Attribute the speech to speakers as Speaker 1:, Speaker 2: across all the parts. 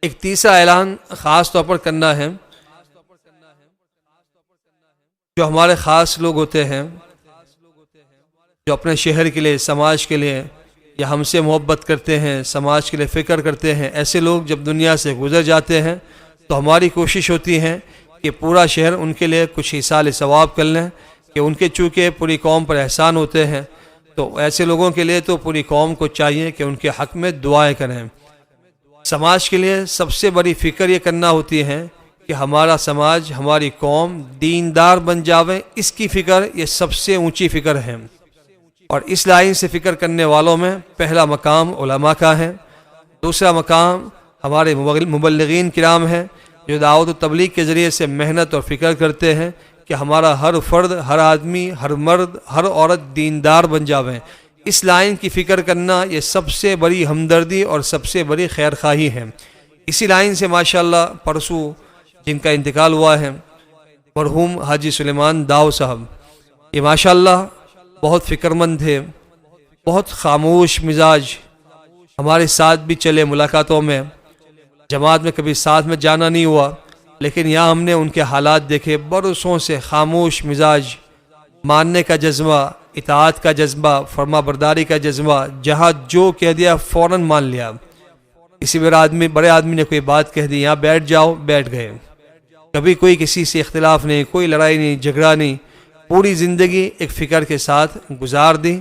Speaker 1: ایک تیسرا اعلان خاص طور پر کرنا ہے، جو ہمارے خاص لوگ ہوتے ہیں جو اپنے شہر کے لیے، سماج کے لیے یا ہم سے محبت کرتے ہیں، سماج کے لیے فکر کرتے ہیں، ایسے لوگ جب دنیا سے گزر جاتے ہیں تو ہماری کوشش ہوتی ہے کہ پورا شہر ان کے لیے کچھ ایصال ثواب کر لیں، کہ ان کے چونکہ پوری قوم پر احسان ہوتے ہیں، تو ایسے لوگوں کے لیے تو پوری قوم کو چاہیے کہ ان کے حق میں دعائیں کریں۔ سماج کے لیے سب سے بڑی فکر یہ کرنا ہوتی ہے کہ ہمارا سماج، ہماری قوم دیندار بن جاوے، اس کی فکر یہ سب سے اونچی فکر ہے، اور اس لائن سے فکر کرنے والوں میں پہلا مقام علماء کا ہے، دوسرا مقام ہمارے مبلغین کرام ہیں جو دعوت و تبلیغ کے ذریعے سے محنت اور فکر کرتے ہیں کہ ہمارا ہر فرد، ہر آدمی، ہر مرد، ہر عورت دیندار بن جاویں۔ اس لائن کی فکر کرنا یہ سب سے بڑی ہمدردی اور سب سے بڑی خیر خواہی ہے۔ اسی لائن سے ماشاءاللہ پرسوں جن کا انتقال ہوا ہے مرحوم حاجی سلیمان داؤ صاحب، یہ ماشاءاللہ بہت فکر مند تھے، بہت خاموش مزاج، ہمارے ساتھ بھی چلے ملاقاتوں میں، جماعت میں کبھی ساتھ میں جانا نہیں ہوا، لیکن یہاں ہم نے ان کے حالات دیکھے، برسوں سے خاموش مزاج، ماننے کا جذبہ، اطاعت کا جذبہ، فرما برداری کا جذبہ، جہاں جو کہہ دیا فوراً مان لیا۔ کسی بڑے آدمی نے کوئی بات کہہ دی، یہاں بیٹھ جاؤ، بیٹھ گئے، کبھی کوئی کسی سے اختلاف نہیں، کوئی لڑائی نہیں، جھگڑا نہیں، پوری زندگی ایک فکر کے ساتھ گزار دی۔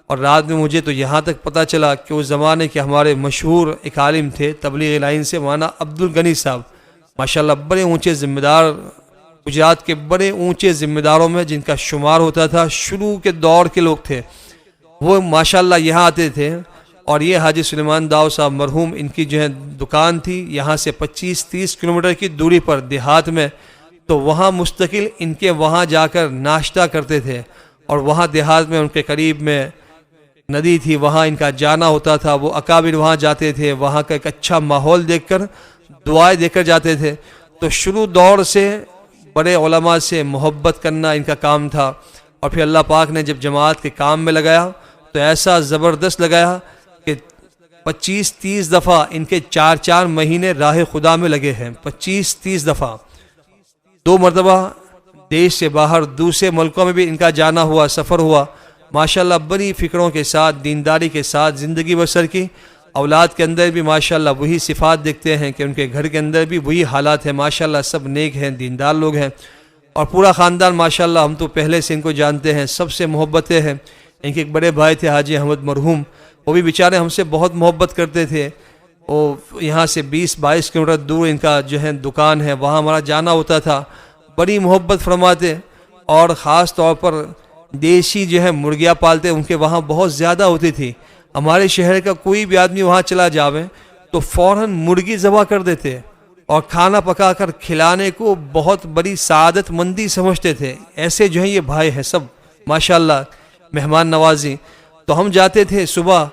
Speaker 1: اور رات میں مجھے تو یہاں تک پتہ چلا کہ اس زمانے کے ہمارے مشہور ایک عالم تھے تبلیغ لائن سے، مولانا عبد الغنی صاحب، ماشاءاللہ بڑے اونچے ذمہ دار، گجرات کے بڑے اونچے ذمہ داروں میں جن کا شمار ہوتا تھا، شروع کے دور کے لوگ تھے، وہ ماشاءاللہ یہاں آتے تھے۔ اور یہ حاجی سلیمان داؤ صاحب مرحوم، ان کی جو ہے دکان تھی یہاں سے 25-30 کلومیٹر کی دوری پر دیہات میں، تو وہاں مستقل ان کے وہاں جا کر ناشتہ کرتے تھے، اور وہاں دیہات میں ان کے قریب میں ندی تھی، وہاں ان کا جانا ہوتا تھا، وہ اکابر وہاں جاتے تھے، وہاں کا ایک اچھا ماحول دیکھ کر دعائیں دے کر جاتے تھے۔ تو شروع دور سے بڑے علماء سے محبت کرنا ان کا کام تھا، اور پھر اللہ پاک نے جب جماعت کے کام میں لگایا تو ایسا زبردست لگایا کہ 25-30 دفعہ ان کے 4 مہینے راہ خدا میں لگے ہیں، 25-30 دفعہ، 2 مرتبہ دیش سے باہر دوسرے ملکوں میں بھی ان کا جانا ہوا، سفر ہوا، ماشاءاللہ بڑی فکروں کے ساتھ، دینداری کے ساتھ زندگی بسر کی۔ اولاد کے اندر بھی ماشاءاللہ وہی صفات دیکھتے ہیں کہ ان کے گھر کے اندر بھی وہی حالات ہیں، ماشاءاللہ سب نیک ہیں، دیندار لوگ ہیں، اور پورا خاندان ماشاءاللہ ہم تو پہلے سے ان کو جانتے ہیں، سب سے محبتیں ہیں۔ ان کے ایک بڑے بھائی تھے حاجی احمد مرحوم، وہ بھی بیچارے ہم سے بہت محبت کرتے تھے، وہ یہاں سے 20-22 کلومیٹر دور ان کا جو ہے دکان ہے، وہاں ہمارا جانا ہوتا تھا، بڑی محبت فرماتے، اور خاص طور پر دیسی جو ہے مرغیاں پالتے، ان کے وہاں بہت زیادہ ہوتی تھی۔ ہمارے شہر کا کوئی بھی آدمی وہاں چلا جاوے تو فوراً مرغی ذبح کر دیتے، اور کھانا پکا کر کھلانے کو بہت بڑی سعادت مندی سمجھتے تھے۔ ایسے جو ہیں یہ بھائی ہیں سب ماشاءاللہ، مہمان نوازی۔ تو ہم جاتے تھے صبح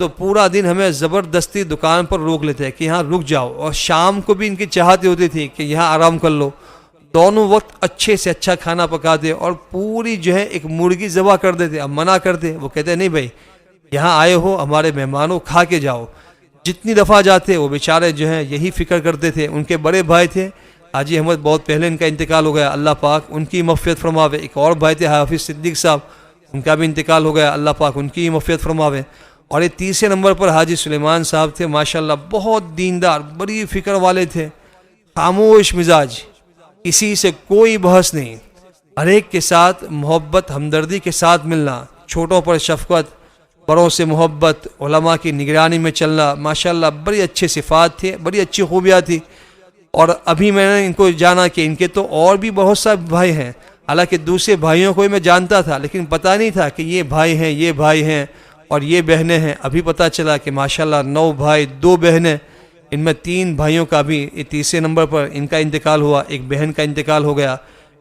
Speaker 1: تو پورا دن ہمیں زبردستی دکان پر روک لیتے کہ یہاں رک جاؤ، اور شام کو بھی ان کی چاہت ہوتی تھی کہ یہاں آرام کر لو، دونوں وقت اچھے سے اچھا کھانا پکاتے، اور پوری جو ہے ایک مرغی ذبح کر دیتے۔ اب منع کرتے، وہ کہتے نہیں بھائی یہاں آئے ہو ہمارے مہمانوں، کھا کے جاؤ۔ جتنی دفعہ جاتے وہ بیچارے جو ہیں یہی فکر کرتے تھے۔ ان کے بڑے بھائی تھے حاجی احمد، بہت پہلے ان کا انتقال ہو گیا، اللہ پاک ان کی مغفرت فرماوے۔ ایک اور بھائی تھے حافظ صدیق صاحب، ان کا بھی انتقال ہو گیا، اللہ پاک ان کی مغفرت فرماوے۔ اور یہ تیسرے نمبر پر حاجی سلیمان صاحب تھے، ماشاءاللہ بہت دیندار، بڑی فکر والے تھے، خاموش مزاج، کسی سے کوئی بحث نہیں، ہر ایک کے ساتھ محبت ہمدردی کے ساتھ ملنا، چھوٹوں پر شفقت، بڑوں سے محبت، علماء کی نگرانی میں چلنا، ماشاءاللہ بڑی اچھی صفات تھی، بڑی اچھی خوبیاں تھی۔ اور ابھی میں نے ان کو جانا کہ ان کے تو اور بھی بہت سارے بھائی ہیں، حالانکہ دوسرے بھائیوں کو بھی میں جانتا تھا، لیکن پتہ نہیں تھا کہ یہ بھائی ہیں، یہ بھائی ہیں اور یہ بہنیں ہیں۔ ابھی پتہ چلا کہ ماشاءاللہ 9 بھائی 2 بہنیں، ان میں 3 بھائیوں کا بھی یہ تیسرے نمبر پر ان کا انتقال ہوا، ایک بہن کا انتقال ہو گیا،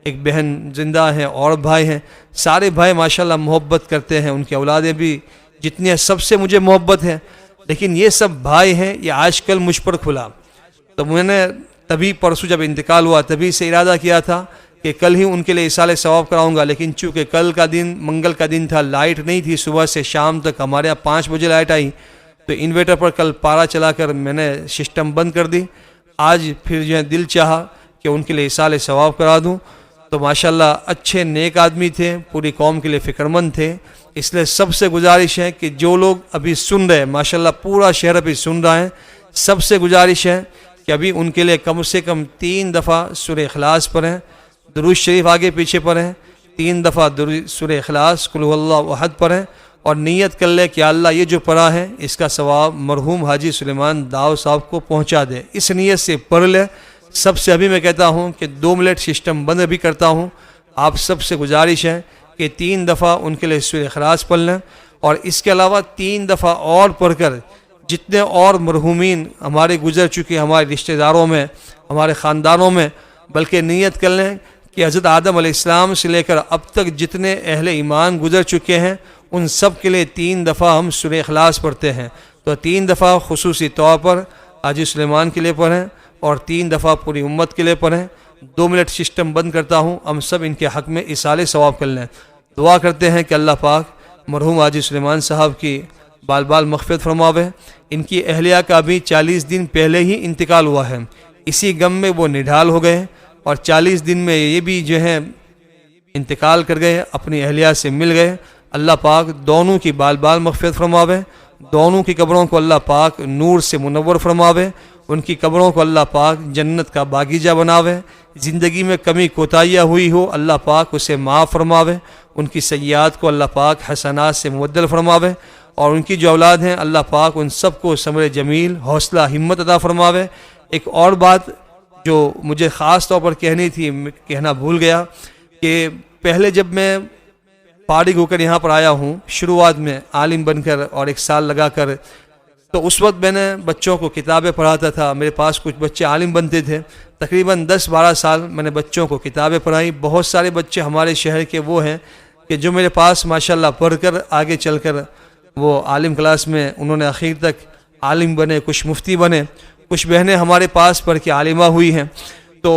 Speaker 1: ایک بہن زندہ ہیں اور بھائی ہیں۔ سارے بھائی ماشاءاللہ محبت کرتے ہیں، ان کی اولادیں بھی جتنی سب سے مجھے محبت ہے، لیکن یہ سب بھائی ہیں، یہ آج کل مجھ پر کھلا۔ تو میں نے تبھی پرسوں جب انتقال ہوا تبھی سے ارادہ کیا تھا کہ کل ہی ان کے لیے ایصال ثواب کراؤں گا، لیکن چونکہ کل کا دن منگل کا دن تھا، لائٹ نہیں تھی، صبح سے شام تک ہمارے یہاں 5 بجے لائٹ آئی، تو انویٹر پر کل پارا چلا کر میں نے سسٹم بند کر دی۔ آج پھر جو ہے دل چاہا کہ ان کے لیے ایصال ثواب کرا دوں، تو ماشاءاللہ اچھے نیک آدمی تھے، پوری قوم کے لیے فکر مند تھے۔ اس لیے سب سے گزارش ہے کہ جو لوگ ابھی سن رہے ہیں، ماشاءاللہ پورا شہر ابھی سن رہا ہے، سب سے گزارش ہے کہ ابھی ان کے لیے کم سے کم 3 دفعہ سورہ اخلاص پڑھیں، درود شریف آگے پیچھے پڑھیں، 3 دفعہ سورہ اخلاص قل هو اللہ احد پڑھیں، اور نیت کر لے کہ اللہ یہ جو پڑھا ہے اس کا ثواب مرحوم حاجی سلیمان داؤ صاحب کو پہنچا دے۔ اس نیت سے پڑھ لے۔ سب سے ابھی میں کہتا ہوں کہ 2 منٹ سسٹم بند بھی کرتا ہوں، آپ سب سے گزارش ہے کہ 3 دفعہ ان کے لیے سورہ اخلاص پڑھ لیں، اور اس کے علاوہ 3 دفعہ اور پڑھ کر جتنے اور مرحومین ہمارے گزر چکے ہمارے رشتہ داروں میں، ہمارے خاندانوں میں، بلکہ نیت کر لیں کہ حضرت آدم علیہ السلام سے لے کر اب تک جتنے اہل ایمان گزر چکے ہیں ان سب کے لیے 3 دفعہ ہم سورہ اخلاص پڑھتے ہیں۔ تو 3 دفعہ خصوصی طور پر حاجی سلیمان کے لیے پڑھیں، اور 3 دفعہ پوری امت کے لیے پڑھیں۔ 2 منٹ سسٹم بند کرتا ہوں، ہم سب ان کے حق میں ایصال ثواب کر لیں۔ دعا کرتے ہیں کہ اللہ پاک مرحوم حاجی سلیمان صاحب کی بال بال مغفرت فرماوے۔ ان کی اہلیہ کا بھی 40 دن پہلے ہی انتقال ہوا ہے، اسی غم میں وہ نڈھال ہو گئے، اور 40 دن میں یہ بھی جو ہے انتقال کر گئے، اپنی اہلیہ سے مل گئے۔ اللہ پاک دونوں کی بال بال مغفرت فرماوے، دونوں کی قبروں کو اللہ پاک نور سے منور فرماوے، ان کی قبروں کو اللہ پاک جنت کا باغیچہ بناوے۔ زندگی میں کمی کوتاہیاں ہوئی ہو اللہ پاک اسے معاف فرماوے، ان کی سیئات کو اللہ پاک حسنات سے مبدل فرماوے، اور ان کی جو اولاد ہیں اللہ پاک ان سب کو صبر جمیل، حوصلہ، ہمت عطا فرماوے۔ ایک اور بات جو مجھے خاص طور پر کہنی تھی، کہنا بھول گیا، کہ پہلے جب میں فارغ ہو کر یہاں پر آیا ہوں شروعات میں عالم بن کر اور 1 سال لگا کر، تو اس وقت میں نے بچوں کو کتابیں پڑھاتا تھا، میرے پاس کچھ بچے عالم بنتے تھے، تقریباً 10-12 سال میں نے بچوں کو کتابیں پڑھائی۔ بہت سارے بچے ہمارے شہر کے وہ ہیں کہ جو میرے پاس ماشاءاللہ پڑھ کر آگے چل کر وہ عالم کلاس میں انہوں نے اخیر تک عالم بنے، کچھ مفتی بنے، کچھ بہنیں ہمارے پاس پڑھ کے عالمہ ہوئی ہیں۔ تو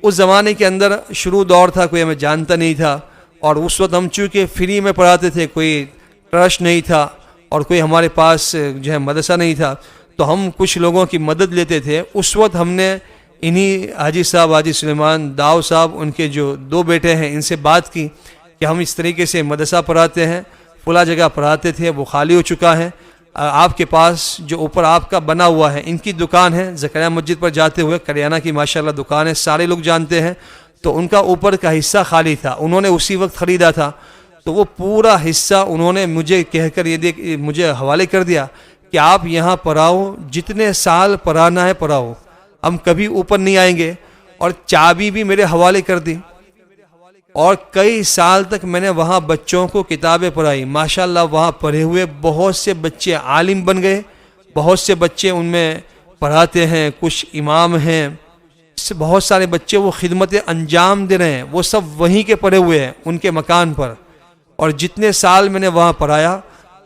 Speaker 1: اس زمانے کے اندر شروع دور تھا، کوئی ہمیں جانتا نہیں تھا، اور اس وقت ہم چونکہ فری میں پڑھاتے تھے، کوئی ٹرسٹ نہیں تھا اور کوئی ہمارے پاس جو ہے مدرسہ نہیں تھا، تو ہم کچھ لوگوں کی مدد لیتے تھے۔ اس وقت ہم نے انہی حاجی صاحب، حاجی سلیمان داؤ صاحب، ان کے جو 2 بیٹے ہیں، ان سے بات کی کہ ہم اس طریقے سے مدرسہ پڑھاتے ہیں، فلاں جگہ پڑھاتے تھے، وہ خالی ہو چکا ہے، آپ کے پاس جو اوپر آپ کا بنا ہوا ہے، ان کی دکان ہے زکریا مسجد پر جاتے ہوئے، کریانہ کی ماشاءاللہ دکان ہے، سارے لوگ جانتے ہیں، تو ان کا اوپر کا حصہ خالی تھا، انہوں نے اسی وقت خریدا تھا، تو وہ پورا حصہ انہوں نے مجھے کہہ کر مجھے حوالے کر دیا کہ آپ یہاں پڑھاؤ، جتنے سال پڑھانا ہے پڑھاؤ، ہم کبھی اوپر نہیں آئیں گے، اور چابی بھی میرے حوالے کر دی، اور کئی سال تک میں نے وہاں بچوں کو کتابیں پڑھائی۔ ماشاءاللہ وہاں پڑھے ہوئے بہت سے بچے عالم بن گئے، بہت سے بچے ان میں پڑھاتے ہیں، کچھ امام ہیں، بہت سارے بچے وہ خدمتیں انجام دے رہے ہیں، وہ سب وہیں کے پڑھے ہوئے ہیں ان کے مکان پر۔ اور جتنے سال میں نے وہاں پڑھایا،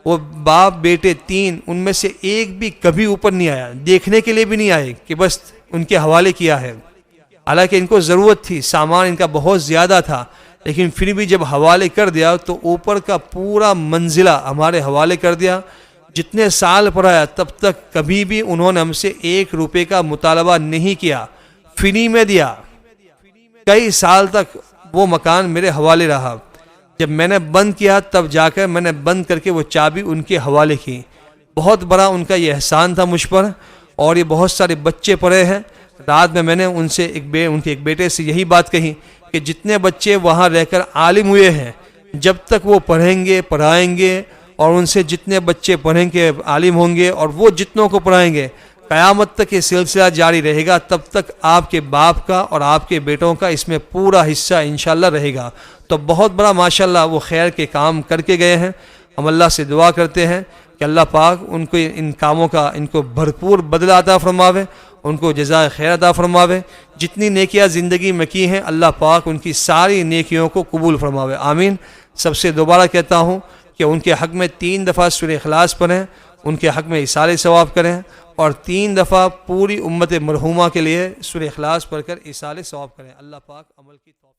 Speaker 1: وہ باپ بیٹے 3 ان میں سے ایک بھی کبھی اوپر نہیں آیا، دیکھنے کے لیے بھی نہیں آئے کہ بس ان کے حوالے کیا ہے، حالانکہ ان کو ضرورت تھی، سامان ان کا بہت زیادہ تھا، لیکن پھر بھی جب حوالے کر دیا تو اوپر کا پورا منزلہ ہمارے حوالے کر دیا۔ جتنے سال پڑھایا تب تک کبھی بھی انہوں نے ہم سے 1 روپے کا مطالبہ نہیں کیا، فری میں دیا، کئی سال تک وہ مکان میرے حوالے رہا۔ جب میں نے بند کیا تب جا کر میں نے بند کر کے وہ چابی ان کے حوالے کی۔ بہت بڑا ان کا یہ احسان تھا مجھ پر، اور یہ بہت سارے بچے پڑھے ہیں۔ رات میں نے ان سے ان کے ایک بیٹے سے یہی بات کہی کہ جتنے بچے وہاں رہ کر عالم ہوئے ہیں، جب تک وہ پڑھیں گے، پڑھائیں گے، اور ان سے جتنے بچے پڑھیں گے عالم ہوں گے، اور وہ جتنوں کو پڑھائیں گے، قیامت تک یہ سلسلہ جاری رہے گا، تب تک آپ کے باپ کا اور آپ کے بیٹوں کا اس میں پورا حصہ انشاءاللہ رہے گا۔ تو بہت بڑا ماشاءاللہ وہ خیر کے کام کر کے گئے ہیں۔ ہم اللہ سے دعا کرتے ہیں کہ اللہ پاک ان کو ان کاموں کا ان کو بھرپور بدلہ عطا فرماوے، ان کو جزائے خیر عطا فرماوے۔ جتنی نیکیاں زندگی میں کی ہیں اللہ پاک ان کی ساری نیکیوں کو قبول فرماوے، آمین۔ سب سے دوبارہ کہتا ہوں کہ ان کے حق میں 3 دفعہ سورہ اخلاص پڑھیں، ان کے حق میں ایصال ثواب کریں، اور 3 دفعہ پوری امت مرحومہ کے لیے سورہ اخلاص پڑھ کر ایصال ثواب کریں۔ اللہ پاک عمل کی توفیق